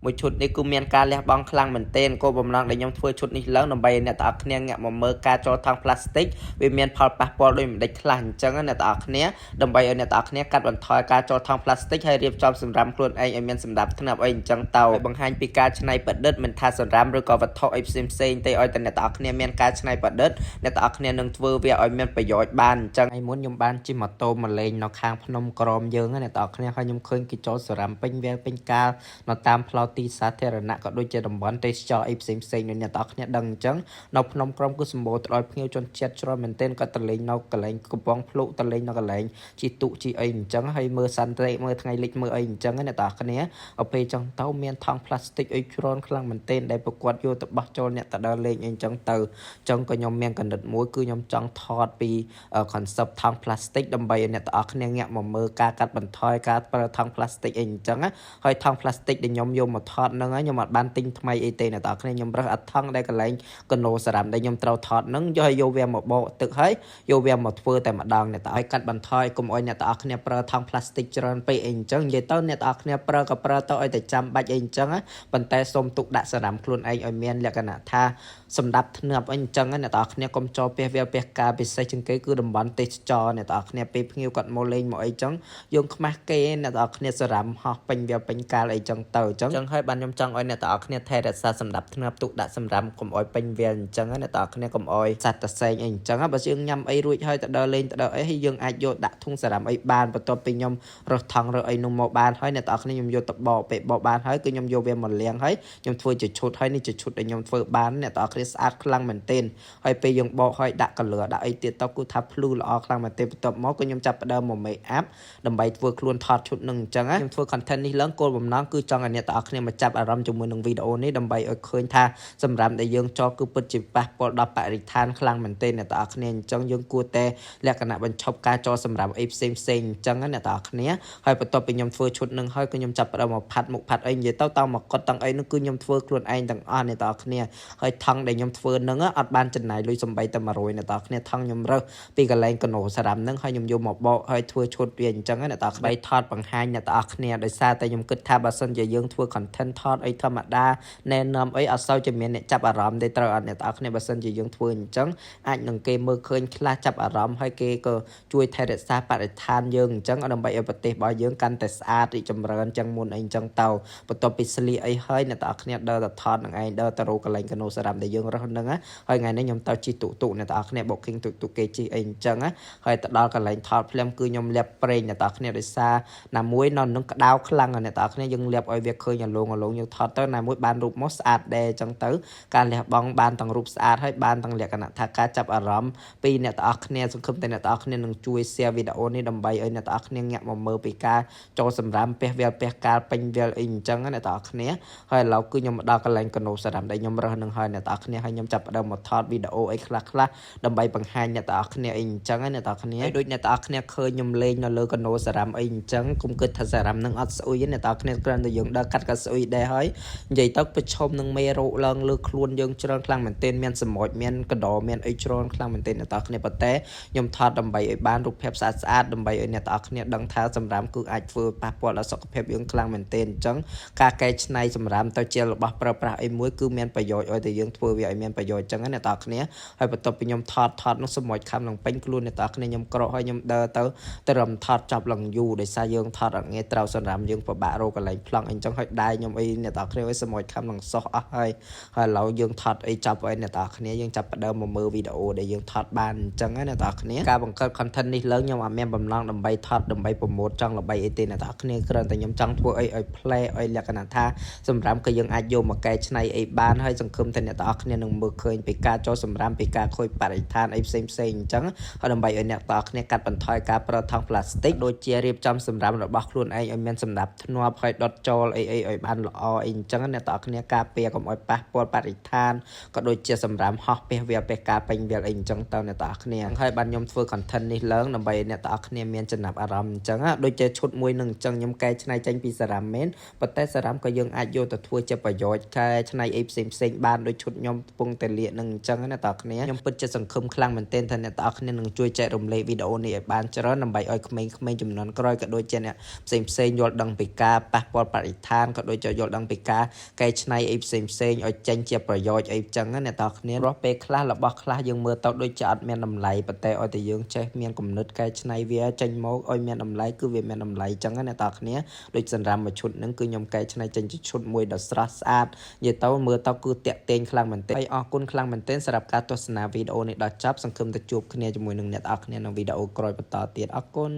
មួយឈុតនេះគឺមានការលះបង់ខ្លាំងមែនទែនគោលបំណងដែលខ្ញុំធ្វើឈុតនេះឡើងដើម្បីអ្នកទាំងអស់គ្នាងាកមកមើលការចូលថង់ប្លាស្ទិកវាមានផលប៉ះពាល់ដោយមិនដេចខ្លះអញ្ចឹងអ្នកទាំងអស់គ្នាដើម្បីឲ្យអ្នកទាំងអស់គ្នាកាត់បន្ថយការចូលថង់ប្លាស្ទិកហើយរៀបចំសម្រាប់ខ្លួនឯងឲ្យមានសម្ដាប់ធ្នាប់អីអញ្ចឹងទៅបង្ហាញពីការច្នៃប្រឌិតមិនថាសម្រាប់ឬក៏វត្ថុអីផ្សេងទេឲ្យតែអ្នកទាំងអស់គ្នាមានការច្នៃប្រឌិតអ្នកទាំងអស់គ្នានឹងធ្វើវាឲ្យមានប្រយោជន៍បានអញ្ចឹងហើយមុនខ្ញុំបានជិះម៉ូតូមកលេងនៅខាងភ្នំក្រមយើងអ្នកទាំងអស់គ្នាហើយខ្ញុំឃើញគេចូលសារ៉ាំពេញវាលពេញកាលនៅតាមផ្លូវទីសាធារណៈក៏ដូចជាតំបន់ទេសចរអីផ្សេងដូចអ្នកទាំងអស់គ្នាដឹងអញ្ចឹងនៅភ្នំក្រមគឺសម្បូរទៅដោយភ្ញៀវជនជាតិច្រើនមែនទែនក៏ទៅលេងនៅកន្លែងកំពង់ភ្លុកទៅលេងនៅកន្លែងជីតុជីអីអញ្ចឹងហើយមើលសន្តិមើលថ្ងៃលិចមើលអីអញ្ចឹងអ្នកទាំងអស់គ្នាទៅពេលចឹងទៅមានថង់ប្លាស្ទិកអីច្រើនខ្លាំងមែនទែនដែលប្រកួតយកទៅបោះចូលអ្នកទៅដើរលេងអីអញ្ចឹងទៅអញ្ចឹងក៏ខ្ញុំមានកណ្ឌិតមួយគឺខ្ញុំចង់ថតពី concept ថង់ប្លាស្ទិកដើម្បីឲ្យអ្នកទាំងអស់គ្នាងាកមកមើលការកាត់បន្ថយការប្រើថង់ប្លាស្ទិកអីអញ្ចឹងហើយថង់ប្លាស្ទិកដែលខ្ញុំយកមកថតហ្នឹងខ្ញុំអត់បានទិញថ្មីអីទេអ្នកទាំងអស់គ្នាខ្ញុំរើសអាថង់ដែលកន្លែងកណូសារ៉ាំដែលខ្ញុំត្រូវថតហ្នឹងយកវាមកបកទឹកហើយយកវាមកធ្វើតែម្ដងអ្នកទាំងឲ្យកាត់បន្ថយកុំឲ្យអ្នកទាំងអស់គ្នាប្រើថង់ប្លាស្ទិកច្រើនពេកអីអញ្ចឹងនិយាយទៅអ្នកទាំងអស់គ្នាប្រើក៏ប្រើទៅឲ្យតែចាំបាច់អីអញ្ចឹងប៉ុន្តែសូមទុកដាក់សារ៉ាំខ្លួនឯងឲ្យមានលក្ខណៈថាសម្ដាប់ធ្នាប់អីអញ្ចឹងអ្នកទាំងអស់គ្នាកុំចូលពះវាលពះការពិសេសជាងគេគឺតំបន់ទេសចរអ្នកទាំងអស់គ្នាពេលភ្ញៀវគាត់មកលេងមកអីចឹងយើងខ្មាស់គេអ្នកទាំងអស់គ្នាសារ៉ាំហោះពេញវាលពេញកាលអីចឹងទៅអញ្ចឹងហើយបានខ្ញុំចង់ឲ្យអ្នកទាំងអស់គ្នាថែរក្សាសម្ដាប់ធ្នាប់ទុកដាក់សម្រាមកុំឲ្យពេញវាលអញ្ចឹងអ្នកទាំងអស់គ្នាកុំឲ្យសត្វតសេងអីអញ្ចឹងបើយើងញ៉ាំអីរួចហើយទៅដើរលេងទៅដើរអីហើយយើងអាចយកដាក់ធុងសារ៉ាំអីបានបន្ទាប់ពីខ្ញុំរើសថង់រើសអីនោះមកបានហើយអ្នកទាំងអស់គ្នាខ្ញុំយកទៅបកពេលបកបានហើយគឺខ្ញុំយកវាមកលាងហើយខ្ញុំធ្វើជាឈុតហើយនេះជាឈុតដែលខ្ញុំធ្វើបានអ្នកទាំងអស់គ្នាស្អាតខ្លាំងមែនទែនហើយពេលយើងបកហើយដាក់ color ដាក់អីទៀតទៅគឺថាភ្លឺល្អខ្លាំងមែនទែនបន្ទាប់មកគឺខ្ញុំចាប់ផ្ដើមមក make up ដើម្បីធ្វើខ្លួនថតឈុតនឹងអញ្ចឹងខ្ញុំធ្វើ content នេះឡើងគោលបំណងគឺចង់ឲ្យអ្នកទាំងអស់គ្នាមកចាប់អារម្មណ៍ជាមួយនឹងវីដេអូនេះដើម្បីឲ្យឃើញថាសម្រាប់ដែលយើងចូលគឺពិតជាប៉ះពាល់ដល់បរិស្ថានខ្លាំងមែនទែនអ្នកទាំងអស់គ្នាអញ្ចឹងយើងគួរតែលក្ខណៈបញ្ឈប់ការចូលសម្រាប់អីផ្សេងអញ្ចឹងអ្នកទាំងអស់គ្នាហើយបន្ទាប់ពីខ្ញុំធ្វើឈុតនឹងហើយគឺខ្ញុំចាប់ផ្ដើមមកផាត់មុខផាត់អីនិយាយទៅមកកត់ទាំងអីនោះគឺខ្ញុំធ្វើខ្លួនឯងទាំងអស់អ្នកទាំងអស់គ្នាហើយថង់ដែលខ្ញុំធ្វើនឹងអត់បានចំណាយលុយសំបីតែ100អ្នកទាំងអស់គ្នាថង់ខ្ញុំរើសពីកន្លែងកណូសារ៉ាំនឹងហើយខ្ញុំយកមកបកហើយធ្វើឈុតវាអញ្ចឹងអ្នកទាំងអស់គ្នាថតបង្ហាញអ្នកទាំងអស់គ្នាដោយសារតែខ្ញុំគិតថាបើសិនជាយើងធ្វើ content ថតអីធម្មតាណែនាំអីអត់សូវជាមានអ្នកចាប់អារម្មណ៍ទេត្រូវអត់អ្នកទាំងអស់គ្នាបើសិនជាយើងធ្វើអញ្ចឹងអាចនឹងគេមើលឃើញខ្លះចាប់អារម្មណ៍ហើយគេក៏ជួយថែរក្សាបរិស្ថានយើងអញ្ចឹងដើម្បីឲ្យប្រទេសរបស់យើងកាន់តែស្អាតរីកចម្រើនចឹងមុនអីអញ្ចឹងទៅបន្ទាប់ពីស្លៀកអីហើយអ្នកទាំងអស់គ្នាដើរទៅថតនឹងឯងដើរទៅរកកន្លែងកណូសារ៉ាំដែលយើងរើសហ្នឹងហើយថ្ងៃនេះខ្ញុំទៅជិះទូកអ្នកទាំងអស់គ្នា booking ទូកគេជិះអីអញ្ចឹងហើយទៅដល់កន្លែងថតភ្លាមគឺខ្ញុំលាបប្រេងអ្នកទាំងអស់គ្នាដោយសារណាមួយនៅនឹងក្តៅខ្លាំងអ្នកទាំងអស់គ្នាយើងលាបឲ្យវាឃើញអាឡងយើងថតទៅណាមួយបានរូបមកស្អាតដែរអញ្ចឹងទៅការលះបង់បានទាំងរូបស្អាតហើយបានទាំងលក្ខណៈថាការចាប់អារម្មណ៍ពីអ្នកទាំងអស់គ្នាសង្ឃឹមតែអ្នកទាំងអស់គ្នានឹងជួយ share វីដេអូនេះដើម្បីឲ្យអ្នកទាំងអស់គ្នាងាកមកមើលពីការចូលសម្រាមពះវាលពះកាលពេញវាលអីអញ្ចឹងអ្នកទាំងអស់គ្នាហើយឥឡូវគឺខ្ញុំមកដល់កន្លែងកណូសារ៉ាំដែលខ្ញុំរើសនឹងហើយអ្នកទាំងអស់គ្នាហើយខ្ញុំចាប់ផ្ដើមមកថតវីដេអូអីខ្លះដើម្បីបង្ហាញអ្នកទាំងអស់គ្នាអីអញ្ចឹងអ្នកទាំងអស់គ្នាដូចអ្នកទាំងអស់គ្នាឃើញខ្ញុំលេងនៅលើកណូសារ៉ាំអីអញ្ចឹងគុំគិតថាសារ៉ាំនឹងអត់ស្អុយទេអ្នកទាំងអស់គ្នាគ្រាន់តែយើងដើរកាត់ក៏ស្អុយដែរហើយនិយាយទៅប្រឈមនឹងមេរោគឡើងលើខ្លួនយើងច្រើនខ្លាំងមែនទែនមានសម្ោចមានកដោមានអីច្រើនខ្លាំងមែនទែនអ្នកទាំងអស់គ្នាប៉ុន្តែខ្ញុំថតដើម្បីឲ្យបានរូបភាពស្អាតដើម្បីឲ្យអ្នកទាំងអស់គ្នាដឹងថាសម្រាមគឺអាចធ្វើប៉ះពាល់ដល់សុខភាពយើងខ្លាំងមែនទែនអញ្ចឹងការកែច្នៃសម្រាមទៅជារបស់ប្រើប្រាស់អីមួយគឺមានប្រយោជន៍ឲ្យតែយើងធ្វើវាឲ្យមានប្រយោជន៍អញ្ចឹងអ្នកទាំងអស់គ្នាហើយបន្ទាប់ពីខ្ញុំថតនោះសម្ោចខំនឹងពេញខ្លួនអ្នកទាំងអស់គ្នាខ្ញុំក្រោកហើយខ្ញុំដើរទៅរំថតចាប់ឡើងយូរដោយសារយើងថតអត់ងាយត្រូវសម្រាមយើងពិបាករកកន្លែងប្លង់អញ្ចឹងហើយដៃខ្ញុំអីអ្នកទាំងអស់គ្នាឲ្យសម្ោចខំនឹងសោះអស់ហើយឥឡូវយើងថតអីចាប់ឲ្យអ្នកទាំងអស់គ្នាយើងចាប់ផ្ដើមមកមើលវីដេអូដែលយើងថតបានអញ្ចឹងអ្នកទាំងអស់គ្នាការបង្កើត content នេះឡើងខ្ញុំអត់មានបំណងដើម្បីថតដើម្បីប្រម៉ូទចង់ល្បីអីទេអ្នកទាំងអស់គ្នាគ្រាន់តែខ្ញុំចង់ធ្វើអីឲ្យប្លែកឲ្យលក្ខណៈថាសម្រាប់គឺយើងអាចយកមកកែច្នៃអីបានហើយសង្ឃឹមថាអ្នកទាំងអស់គ្នានឹងមើលឃើញពីការចូលសម្រាប់ពីការខូចបរិស្ថានអីផ្សេងអញ្ចឹងហើយដើម្បីឲ្យអ្នកទាំងអស់គ្នាកាត់បន្ថយការប្រើថង់ប្លាស្ទិកដូចជារៀបចំសម្រាប់របស់ខ្លួនឯងឲ្យមានសម្ដាប់ធ្នាប់ហើយដុតចូលអីឲ្យបានល្អអីអញ្ចឹងអ្នកទាំងអស់គ្នាការពារកុំឲ្យប៉ះពាល់បរិស្ថានក៏ដូចជាសម្រាប់ហោះពះវាលពះការពេញវាលអីអញ្ចឹងទៅអ្នកទាំងអស់គ្នាហើយបានខ្ញុំធ្វើ content នេះឡើងដើម្បីអ្នកទាំងអស់គ្នាមានចំណាប់អារម្មណ៍អញ្ចឹងដូចជាឈុតមួយនឹងអញ្ចឹងខ្ញុំកែច្នៃចេញពីសារ៉ាំមែនប៉ុន្តែសារ៉ាំក៏យើងអាចយកទៅធ្វើជាប្រយោជន៍កែច្នៃអីផ្សេងបានដូចឈុតខ្ញុំកំពុងតែលាកនឹងអញ្ចឹងអ្នកទាំងអស់គ្នាខ្ញុំពិតជាសង្ឃឹមខ្លាំងមែនទែនថាអ្នកទាំងអស់គ្នានឹងជួយចែករំលែកវីដេអូនេះឲ្យបានច្រើនដើម្បីឲ្យក្មេងៗជំនាន់ក្រោយក៏ដូចជាអ្នកផ្សេងយល់ដឹងពីការប៉ះពាល់បរិស្ថានក៏ដូច ដូចជាយល់ដឹងពីការកែច្នៃអីផ្សេងៗឲ្យចេញជាប្រយោជន៍អីចឹងណាអ្នកទាំងគ្នាព្រោះពេលខ្លះរបស់ខ្លះយើងមើលទៅដូចជាអត់មានតម្លៃប៉ុន្តែឲ្យតែយើងចេះមានគំនិតកែច្នៃវាចេញមកឲ្យមានតម្លៃគឺវាមានតម្លៃចឹងណាអ្នកទាំងគ្នាដូចសម្រាប់មួយឈុតហ្នឹងគឺខ្ញុំកែច្នៃចេញជាឈុតមួយដ៏ស្រស់ស្អាតនិយាយទៅមើលទៅគឺតាក់ទាញខ្លាំងមែនទែនហើយអរគុណខ្លាំងមែនទែនសម្រាប់ការទស្សនាវីដេអូនេះដល់ចប់សង្ឃឹមទៅជួបគ្នាជាមួយនឹងអ្នកទាំងគ្នាក្នុងវីដេអូក្រោយបន្តទៀតអរគុណ